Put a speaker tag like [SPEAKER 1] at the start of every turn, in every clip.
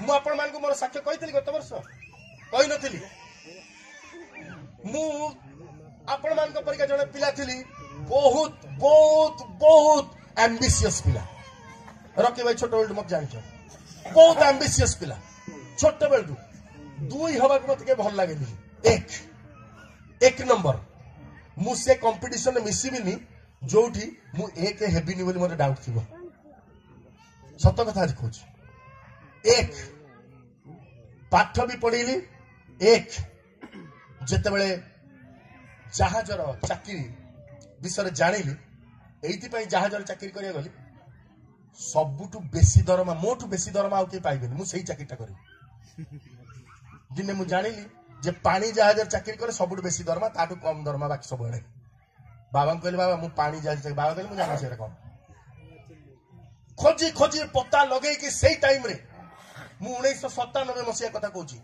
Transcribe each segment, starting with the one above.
[SPEAKER 1] मु आपण मान को मोर साक्ष्य कहितली गत वर्ष कहि नथिली मु आपण मान को परिका जने पिला थिली बहुत बहुत बहुत एम्बिशियस पिला रॉकी भाई छोट बेल मत जानिछ बहुत एम्बिशियस पिला छोट बेल दुई हवा को मत के भल लागेनी एक नंबर मु से कंपटीशन में मिसिबिनी जोठी मु एक हेबिनी बोली मोर डाउट थिबो सत कथा आज कहूँ एक पाठ भी पढ़ी एक जिते बड़े जहाजर चाकरी विषय जानिली एइथि जहाजर चाकरी करिया गली सबुठु बेसी दरमा मोठु बेसी दरमा आउ के पाइबेनी मु सही चाकरीटा करी दिने मु जानिली जे पानी जहाजर चाकरी करे सबुठु बेसी दरमा ताठु कम दरमा बाकी सब बड़े बाबा कहले बाबा मु पानी जहाज बाबा कहले मु जाना से कौन खोजी खोजी पता लगे कि सही टाइम रे मु 1997 मसीहा कथा कहूची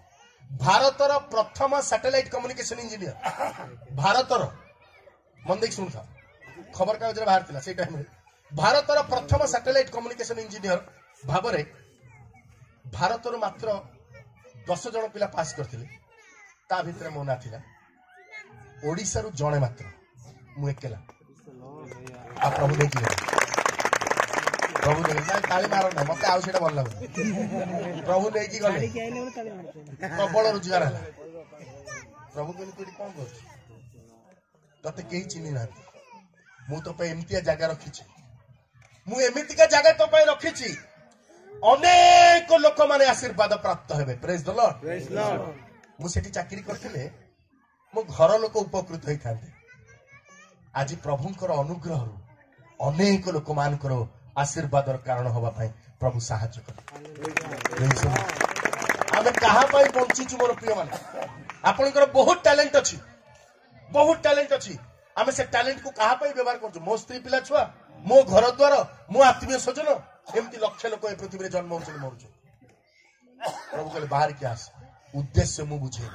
[SPEAKER 1] भारतर प्रथम सैटेलाइट कम्युनिकेशन इंजीनियर भारतर मन देख सुन था खबर कागज रे बाहर थिला सही टाइम रे भारतर प्रथम सैटेलाइट कम्युनिकेशन इंजीनियर भाबरे भारतर मात्र 10 जन पिला पास करथिले ता भितरे मो ना थिला ओडिसा रु जणे मात्र मु एकेला आ प्रभु देखिले प्रभु देखिले ताली मारो ना मते आउ सेटा भल लागो प्रभु नेकी गले प्रबल रोजगार हला प्रभु कहले तू कोन कर तते केही चिनी ना मु तो पे एमतिया जगह रखिछि मु एमितिका जगह तो पे रखिछि अनेक लोक माने आशीर्वाद प्राप्त हेबे प्रेज द लॉर्ड मु सेठी चाकरी करथिले मो घर लोक उपकृत होई थांते आज प्रभुंकर अनुग्रह अनेक लोक मानकर आशीर्वादर कारण हवा पाई प्रभु साहाय्य कर आमे कहा पाई बंचिछु मोर प्रिय माने आपनकर बहुत टैलेंट अछि आमे से टैलेंट को कहा पाई व्यवहार करछु मो स्त्री पिला छुआ मो घर द्वार मो आत्मीय स्वजन एमती लक्ष लोक ए पृथ्वी रे जन्म होछन मरुछु प्रभु कहले बाहर के आस उद्देश्य मु बुझे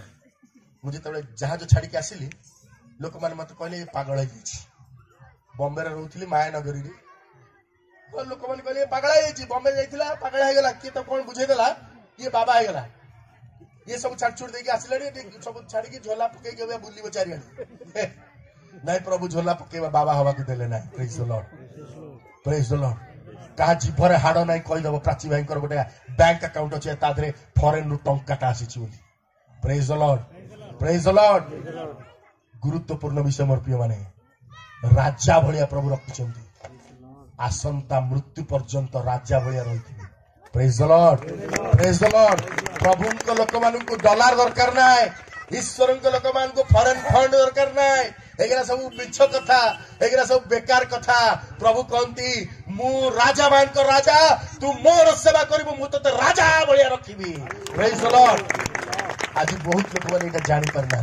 [SPEAKER 1] मुझे तबे जहाज छाड़ी के आसिली लोक माने मत कहले पागल है बॉम्बे रे रहउथिली माया नगरी रे लोक माने कहले पागल है बॉम्बे जाइथिला पागल है गेला के तो कोन बुझे देला ये बाबा है गेला ये सब छाड़ छुड़ देके आसिले रे सब छाड़ी के झोला पके के बुल्ली बचारी नहीं प्रभु झोला पके बाबा हवा को देले ना प्रेज द लॉर्ड का जीभरे हाड़ नहीं कहि दबो प्राची भाई गोटे बैंक अकाउंट अच्छे तादरे फॉरेन रु टंकाटा आसीछि बोली प्रेज द लॉर्ड गुरुत्वपूर्ण विषय मोर प्रिय माने राजा भलिया प्रभु रखिछन्ती आसंता मृत्यु पर्यंत राजा भलिया रहिथिबे प्रेज द लॉर्ड प्रभु को लोक मानु को डॉलर दरकार नाय ईश्वर को लोक मान को फॉरेन फंड दरकार नाय एगरा सब मिछ कथा एगरा सब बेकार कथा प्रभु कहती मु राजा मान को राजा तू मोर सेवा करिबो मु तते राजा भलिया रखिबी प्रेज द लॉर्ड आज बहुत लोक माने एटा जानि परना